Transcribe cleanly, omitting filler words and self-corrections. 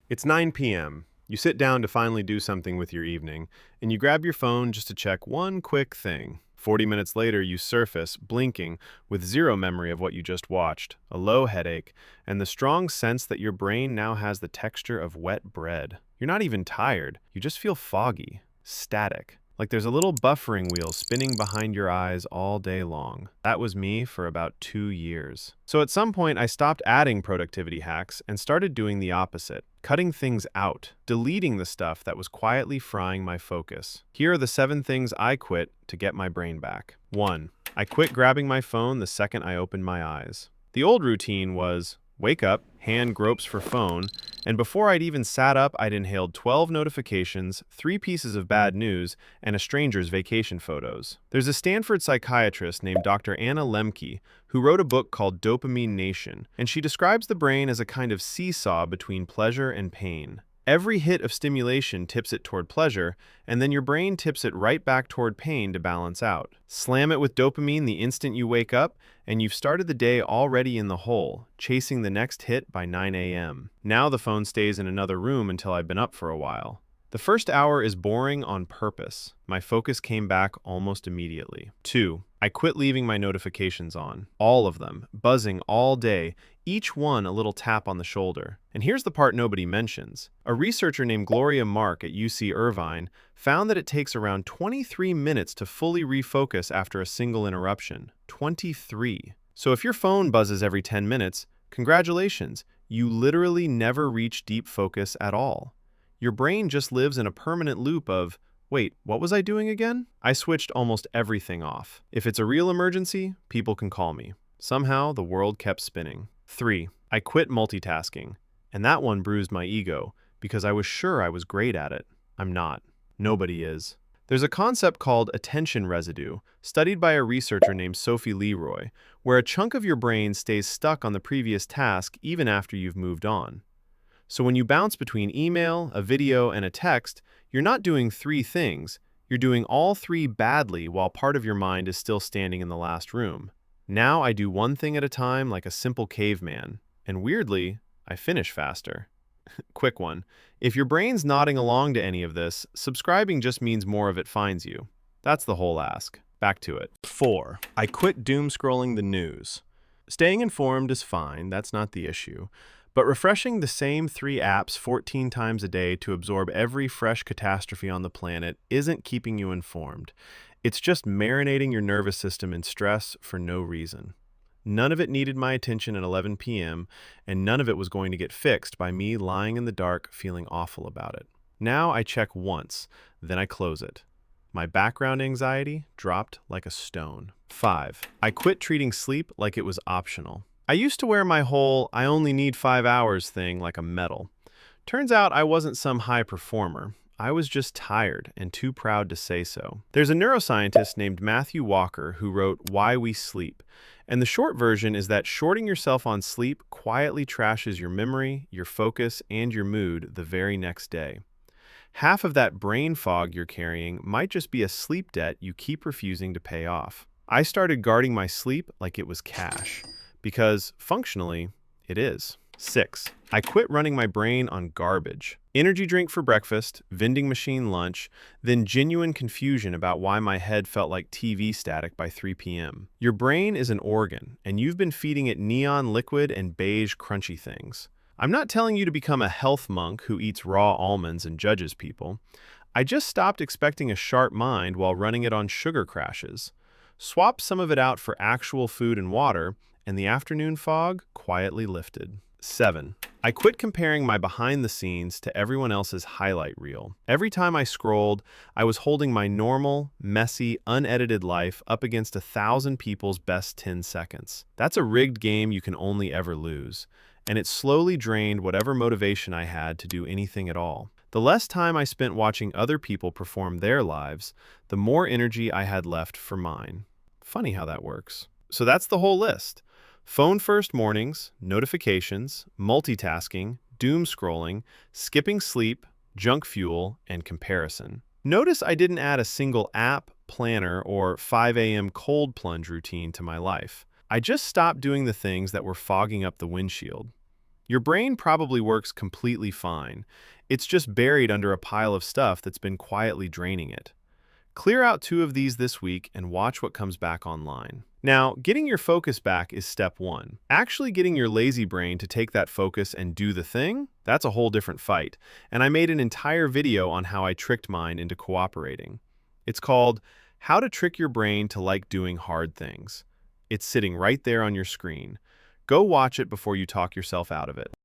It's 9 p.m. You sit down to finally do something with your evening, and you grab your phone just to check one quick thing. 40 minutes later, you surface, blinking, with zero memory of what you just watched, a low headache, and the strong sense that your brain now has the texture of wet bread. You're not even tired, you just feel foggy, static. Like there's a little buffering wheel spinning behind your eyes all day long. That was me for about 2 years. So at some point, I stopped adding productivity hacks and started doing the opposite, cutting things out, deleting the stuff that was quietly frying my focus. Here are the 7 things I quit to get my brain back. 1. I quit grabbing my phone the second I opened my eyes. The old routine was wake up, hand gropes for phone, and before I'd even sat up, I'd inhaled 12 notifications, 3 pieces of bad news, and a stranger's vacation photos. There's a Stanford psychiatrist named Dr. Anna Lembke who wrote a book called Dopamine Nation, and she describes the brain as a kind of seesaw between pleasure and pain. Every hit of stimulation tips it toward pleasure, and then your brain tips it right back toward pain to balance out. Slam it with dopamine the instant you wake up, and you've started the day already in the hole, chasing the next hit by 9 a.m. Now the phone stays in another room until I've been up for a while. The first hour is boring on purpose. My focus came back almost immediately. 2. I quit leaving my notifications on. All of them, buzzing all day, each one a little tap on the shoulder. And here's the part nobody mentions. A researcher named Gloria Mark at UC Irvine found that it takes around 23 minutes to fully refocus after a single interruption. 23. So if your phone buzzes every 10 minutes, congratulations, you literally never reach deep focus at all. Your brain just lives in a permanent loop of, wait, what was I doing again? I switched almost everything off. If it's a real emergency, people can call me. Somehow, the world kept spinning. 3. I quit multitasking. And that one bruised my ego, because I was sure I was great at it. I'm not. Nobody is. There's a concept called attention residue, studied by a researcher named Sophie Leroy, where a chunk of your brain stays stuck on the previous task even after you've moved on. So when you bounce between email, a video, and a text, you're not doing 3 things. You're doing all 3 badly while part of your mind is still standing in the last room. Now I do one thing at a time like a simple caveman. And weirdly, I finish faster. Quick one. If your brain's nodding along to any of this, subscribing just means more of it finds you. That's the whole ask. Back to it. 4. I quit doomscrolling the news. Staying informed is fine, that's not the issue. But refreshing the same 3 apps 14 times a day to absorb every fresh catastrophe on the planet isn't keeping you informed. It's just marinating your nervous system in stress for no reason. None of it needed my attention at 11 p.m., and none of it was going to get fixed by me lying in the dark feeling awful about it. Now I check once, then I close it. My background anxiety dropped like a stone. 5. I quit treating sleep like it was optional. I used to wear my whole "I only need 5 hours" thing like a medal. Turns out I wasn't some high performer. I was just tired and too proud to say so. There's a neuroscientist named Matthew Walker who wrote Why We Sleep, and the short version is that shorting yourself on sleep quietly trashes your memory, your focus, and your mood the very next day. Half of that brain fog you're carrying might just be a sleep debt you keep refusing to pay off. I started guarding my sleep like it was cash. Because, functionally, it is. 6. I quit running my brain on garbage. Energy drink for breakfast, vending machine lunch, then genuine confusion about why my head felt like TV static by 3 p.m. Your brain is an organ, and you've been feeding it neon liquid and beige crunchy things. I'm not telling you to become a health monk who eats raw almonds and judges people. I just stopped expecting a sharp mind while running it on sugar crashes. Swap some of it out for actual food and water, and the afternoon fog quietly lifted. 7. I quit comparing my behind the scenes to everyone else's highlight reel. Every time I scrolled, I was holding my normal, messy, unedited life up against 1,000 people's best 10 seconds. That's a rigged game you can only ever lose, and it slowly drained whatever motivation I had to do anything at all. The less time I spent watching other people perform their lives, the more energy I had left for mine. Funny how that works. So that's the whole list. Phone first mornings, notifications, multitasking, doom scrolling, skipping sleep, junk fuel, and comparison. Notice I didn't add a single app, planner, or 5 a.m. cold plunge routine to my life. I just stopped doing the things that were fogging up the windshield. Your brain probably works completely fine. It's just buried under a pile of stuff that's been quietly draining it. Clear out 2 of these this week and watch what comes back online. Now, getting your focus back is step 1. Actually getting your lazy brain to take that focus and do the thing, that's a whole different fight. And I made an entire video on how I tricked mine into cooperating. It's called How to Trick Your Brain to Like Doing Hard Things. It's sitting right there on your screen. Go watch it before you talk yourself out of it.